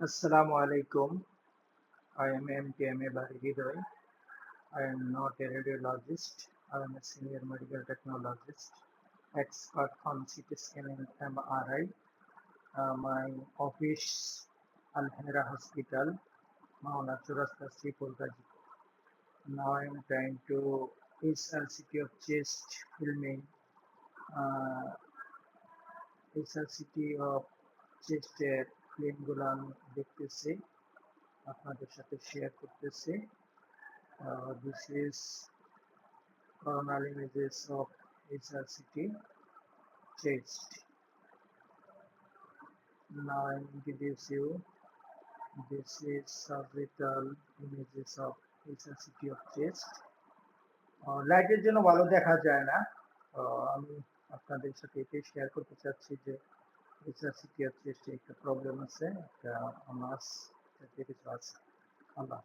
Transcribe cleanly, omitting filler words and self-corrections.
Assalamu alaikum. I am MKMA Barigidoy. I am not a radiologist. I am a senior medical technologist, expert on CT scan and MRI. My office, Al Hera Hospital, Mauna Churasta, Sripur. Now I am trying to SLCT of chest filming, uh, SLCT of চেস্টের ফিল্মগুলো আমি দেখতেছি, আপনাদের সাথে share করতেছি। This is coronal images of HRCT chest. Now I introduce you. This is sagittal images of HRCT of chest. লাইটের জন্য ভালো দেখা যায় না, আমি আপনাদের সাথে এটাই শেয়ার করতে চাচ্ছি যে HRCT of chest একটা প্রবলেম আছে, একটা মাস কিছু আছে। আল্লাহ